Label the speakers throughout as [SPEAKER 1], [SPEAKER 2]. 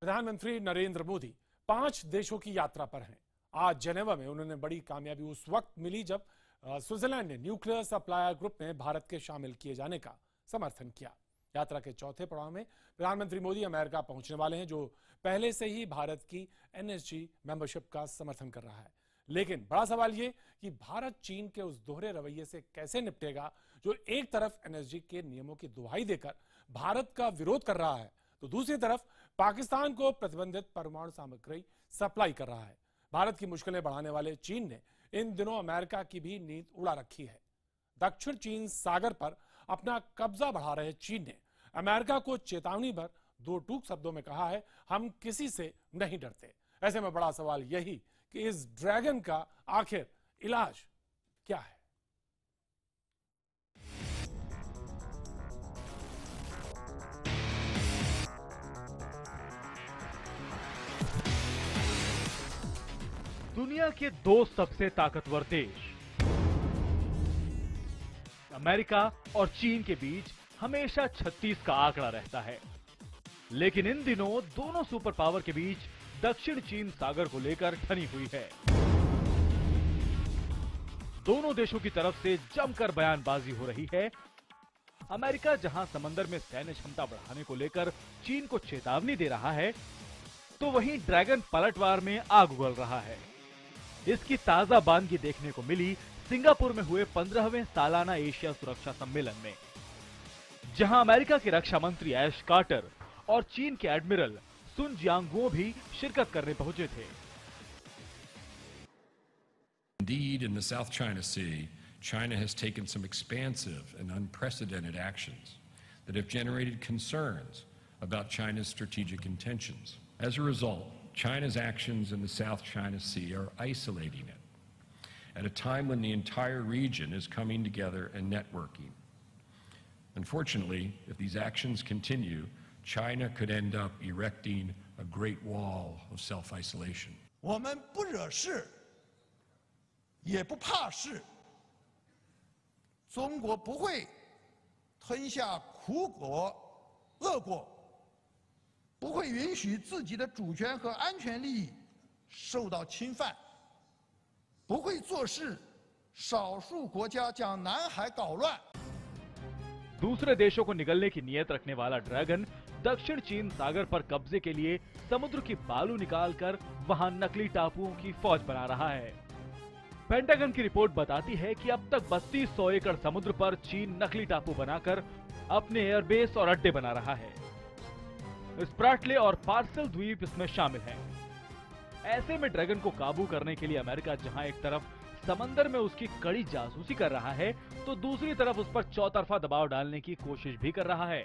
[SPEAKER 1] प्रधानमंत्री नरेंद्र मोदी 5 देशों की यात्रा पर हैं। आज जेनेवा में उन्होंने बड़ी कामयाबी उस वक्त मिली जब स्विट्जरलैंड ने न्यूक्लियर सप्लायर ग्रुप में भारत के शामिल किए जाने का समर्थन किया। यात्रा के चौथे पड़ाव में प्रधानमंत्री मोदी अमेरिका पहुंचने वाले हैं, जो पहले से ही भारत की एनएसजी मेंबरशिप का समर्थन कर रहा है। लेकिन बड़ा सवाल ये कि भारत चीन के उस दोहरे रवैये से कैसे निपटेगा, जो एक तरफ एनएसजी के नियमों की दुहाई देकर भारत का विरोध कर रहा है, तो दूसरी तरफ पाकिस्तान को प्रतिबंधित परमाणु सामग्री सप्लाई कर रहा है। भारत की मुश्किलें बढ़ाने वाले चीन ने इन दिनों अमेरिका की भी नींद उड़ा रखी है। दक्षिण चीन सागर पर अपना कब्जा बढ़ा रहे चीन ने अमेरिका को चेतावनी भर 2 टूक शब्दों में कहा है, हम किसी से नहीं डरते। ऐसे में बड़ा सवाल यही कि इस ड्रैगन का आखिर इलाज क्या है।
[SPEAKER 2] दुनिया के 2 सबसे ताकतवर देश अमेरिका और चीन के बीच हमेशा 36 का आंकड़ा रहता है। लेकिन इन दिनों दोनों सुपर पावर के बीच दक्षिण चीन सागर को लेकर ठनी हुई है। दोनों देशों की तरफ से जमकर बयानबाजी हो रही है। अमेरिका जहां समंदर में सैन्य क्षमता बढ़ाने को लेकर चीन को चेतावनी दे रहा है, तो वहीं ड्रैगन पलटवार में आग उगल रहा है। इसकी ताजा बानगी देखने को मिली सिंगापुर में हुए 15वें सालाना एशिया सुरक्षा सम्मेलन में, जहां अमेरिका के रक्षा मंत्री ऐश कार्टर और चीन के एडमिरल सुन जियांगुओ भी शिरकत करने पहुंचे थे।
[SPEAKER 3] Indeed, in the South China Sea, China has taken some expansive and unprecedented actions that have generated concerns about China's strategic intentions. As a result, China's actions in the South China Sea are isolating it at a time when the entire region is coming together and networking. Unfortunately, if these actions continue, China could end up erecting a great wall of self-isolation.
[SPEAKER 4] 我们不惹事，也不怕事。中国不会吞下苦果、恶果。 不会允许自己的主权和安全利益受到侵犯，不会坐视少数国家将南海搞乱。
[SPEAKER 2] दूसरे देशों को निगलने की नीयत रखने वाला dragon दक्षिण चीन सागर पर कब्जे के लिए समुद्र की बालू निकालकर वहां नकली टापुओं की फौज बना रहा है। पेंटागन की रिपोर्ट बताती है कि अब तक 3200 एकड़ समुद्र पर चीन नकली टापू बनाकर अपने एयरबेस और अड्डे बना रहा है। स्प्राटले और पार्सल द्वीप इसमें शामिल हैं। ऐसे में ड्रैगन को काबू करने के लिए अमेरिका जहां एक तरफ समंदर में उसकी कड़ी जासूसी कर रहा है, तो दूसरी तरफ उस पर चौतरफा दबाव डालने की कोशिश भी कर रहा है।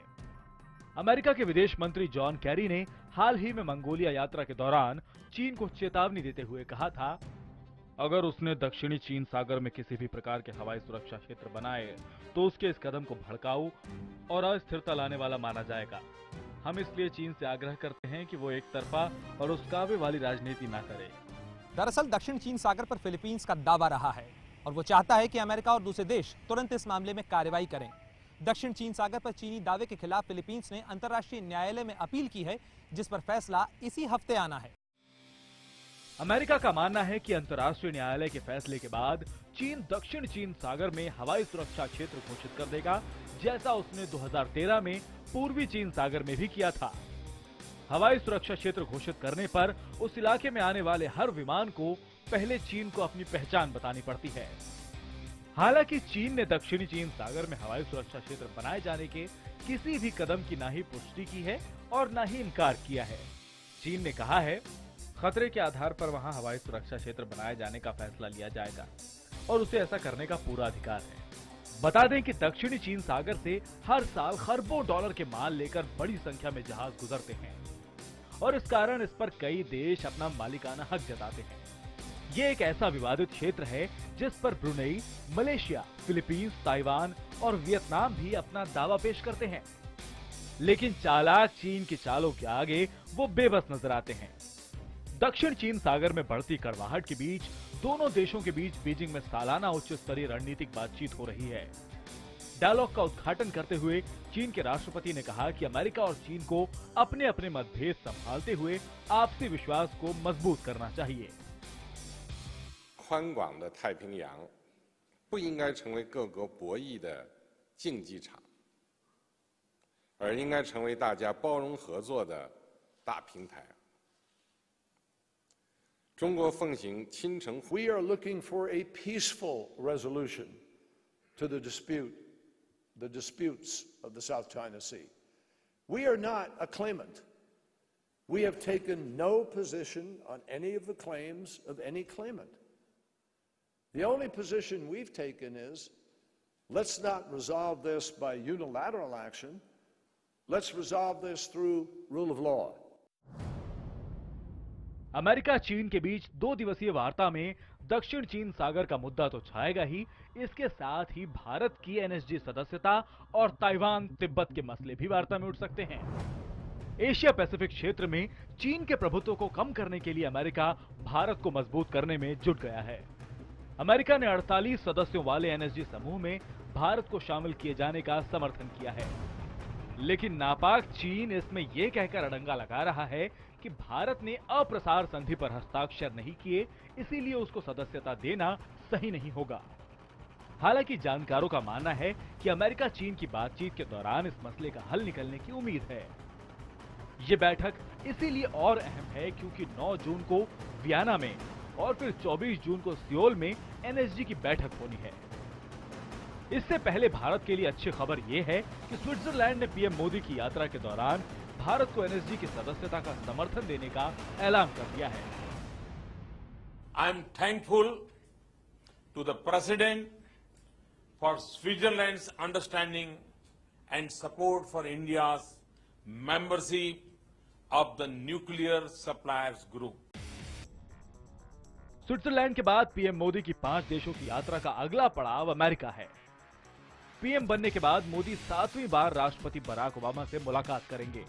[SPEAKER 2] अमेरिका के विदेश मंत्री जॉन कैरी ने हाल ही में मंगोलिया यात्रा के दौरान चीन को चेतावनी देते हुए कहा था, अगर उसने दक्षिणी चीन सागर में किसी भी प्रकार के हवाई सुरक्षा क्षेत्र बनाए तो उसके इस कदम को भड़काऊ और अस्थिरता लाने वाला माना जाएगा। हम इसलिए चीन से आग्रह करते हैं कि वो एक तरफा और उस्कावे वाली राजनीति ना करे।
[SPEAKER 5] दरअसल दक्षिण चीन सागर पर फिलीपींस का दावा रहा है और वो चाहता है कि अमेरिका और दूसरे देश तुरंत इस मामले में कार्रवाई करें। दक्षिण चीन सागर पर चीनी दावे के खिलाफ फिलीपींस ने अंतर्राष्ट्रीय न्यायालय में अपील की है, जिस पर फैसला इसी हफ्ते आना है।
[SPEAKER 2] अमेरिका का मानना है कि अंतर्राष्ट्रीय न्यायालय के फैसले के बाद चीन दक्षिण चीन सागर में हवाई सुरक्षा क्षेत्र घोषित कर देगा, जैसा उसने 2013 में पूर्वी चीन सागर में भी किया था। हवाई सुरक्षा क्षेत्र घोषित करने पर उस इलाके में आने वाले हर विमान को पहले चीन को अपनी पहचान बतानी पड़ती है। हालांकि चीन ने दक्षिणी चीन सागर में हवाई सुरक्षा क्षेत्र बनाए जाने के किसी भी कदम की ना ही पुष्टि की है और ना ही इनकार किया है। चीन ने कहा है, खतरे के आधार पर वहां हवाई सुरक्षा क्षेत्र बनाए जाने का फैसला लिया जाएगा और उसे ऐसा करने का पूरा अधिकार है। बता दें कि दक्षिणी चीन सागर से हर साल खरबों डॉलर के माल लेकर बड़ी संख्या में जहाज गुजरते हैं और इस कारण इस पर कई देश अपना मालिकाना हक जताते हैं। ये एक ऐसा विवादित क्षेत्र है जिस पर ब्रुनेई, मलेशिया, फिलीपींस, ताइवान और वियतनाम भी अपना दावा पेश करते हैं। लेकिन चालाक चीन की चालों के आगे वो बेबस नजर आते हैं। दक्षिण चीन सागर में बढ़ती कड़वाहट के बीच दोनों देशों के बीच बीजिंग में सालाना उच्च स्तरीय रणनीतिक बातचीत हो रही है। डायलॉग का उद्घाटन करते हुए चीन के राष्ट्रपति ने कहा कि अमेरिका और चीन को अपने अपने मतभेद संभालते हुए आपसी विश्वास को मजबूत करना चाहिए।
[SPEAKER 6] 宽广的太平洋不应该成为各国博弈的竞技场，而应该成为大家包容合作的大平台。中国奉行亲诚。
[SPEAKER 7] We are looking for a peaceful resolution to the disputes of the South China Sea. We are not a claimant. We have taken no position on any of the claims of any claimant. The only position we've taken is, let's not resolve this by unilateral action. Let's resolve this through rule of law.
[SPEAKER 2] America चीन के बीच 2 दिवसीय वार्ता में दक्षिण चीन सागर का मुद्दा तो छाएगा ही, इसके साथ ही भारत की एनएसजी सदस्यता और ताइवान तिब्बत के मसले भी वार्ता में उठ सकते हैं। एशिया पैसिफिक क्षेत्र में चीन के प्रभुत्व को कम करने के लिए अमेरिका भारत को मजबूत करने में जुट गया है। अमेरिका ने 48 सदस्यों वाले एनएसजी समूह में भारत को शामिल किए जाने का समर्थन किया है, लेकिन नापाक चीन इसमें यह कहकर अड़ंगा लगा रहा है कि भारत ने अप्रसार संधि पर हस्ताक्षर नहीं किए, इसीलिए उसको सदस्यता देना सही नहीं होगा। हालांकि जानकारों का मानना है कि अमेरिका चीन की बातचीत के दौरान इस मसले का हल निकलने की उम्मीद है। ये बैठक इसीलिए और अहम है क्योंकि 9 जून को वियना में और फिर 24 जून को सियोल में एनएसजी की बैठक होनी है। इससे पहले भारत के लिए अच्छी खबर यह है कि स्विट्जरलैंड ने पीएम मोदी की यात्रा के दौरान भारत को एनएसजी की सदस्यता का समर्थन देने का ऐलान कर दिया है।
[SPEAKER 8] I am thankful to the President for Switzerland's understanding and support for India's membership of the Nuclear Suppliers Group.
[SPEAKER 2] Switzerland के बाद पीएम मोदी की 5 देशों की यात्रा का अगला पड़ाव अमेरिका है। पीएम बनने के बाद मोदी 7वीं बार राष्ट्रपति बराक ओबामा से मुलाकात करेंगे।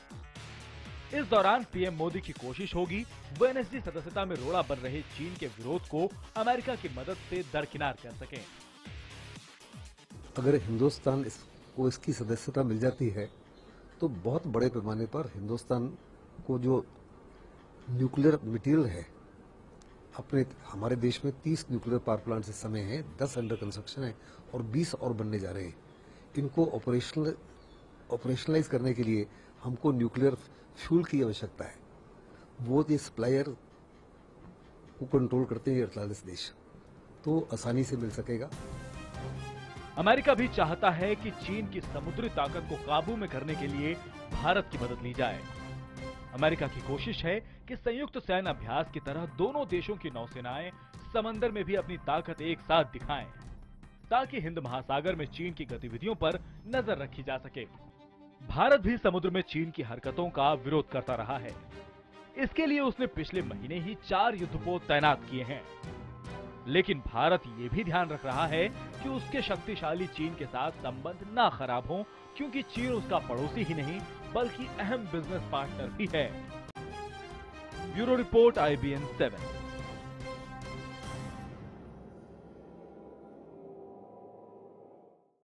[SPEAKER 2] इस दौरान पीएम मोदी की कोशिश होगी वो एनएसजी सदस्यता में रोड़ा बन रहे चीन के विरोध को अमेरिका की मदद से दरकिनार कर सकें।
[SPEAKER 9] अगर हिंदुस्तान को इसकी सदस्यता मिल जाती है तो बहुत बड़े पैमाने पर हिंदुस्तान को जो न्यूक्लियर मटेरियल है, हमारे देश में 30 न्यूक्लियर पावर प्लांट इस समय हैं, 10 अंडर कंस्ट्रक्शन है और 20 और बनने जा रहे हैं। इनको ऑपरेशनलाइज करने के लिए हमको न्यूक्लियर फ्यूल की आवश्यकता है। वो ये सप्लायर को कंट्रोल करते हैं 48 देश, तो आसानी से मिल सकेगा।
[SPEAKER 2] अमेरिका भी चाहता है कि चीन की समुद्री ताकत को काबू में करने के लिए भारत की मदद ली जाए। अमेरिका की कोशिश है कि संयुक्त सैन्य अभ्यास की तरह दोनों देशों की नौसेनाएं समंदर में भी अपनी ताकत एक साथ दिखाएं, ताकि हिंद महासागर में चीन की गतिविधियों पर नजर रखी जा सके। भारत भी समुद्र में चीन की हरकतों का विरोध करता रहा है। इसके लिए उसने पिछले महीने ही 4 युद्धपोत तैनात किए हैं। लेकिन भारत ये भी ध्यान रख रहा है कि उसके शक्तिशाली चीन के साथ संबंध ना खराब हों, क्योंकि चीन उसका पड़ोसी ही नहीं बल्कि अहम बिजनेस पार्टनर भी है। Bureau report IBN 7।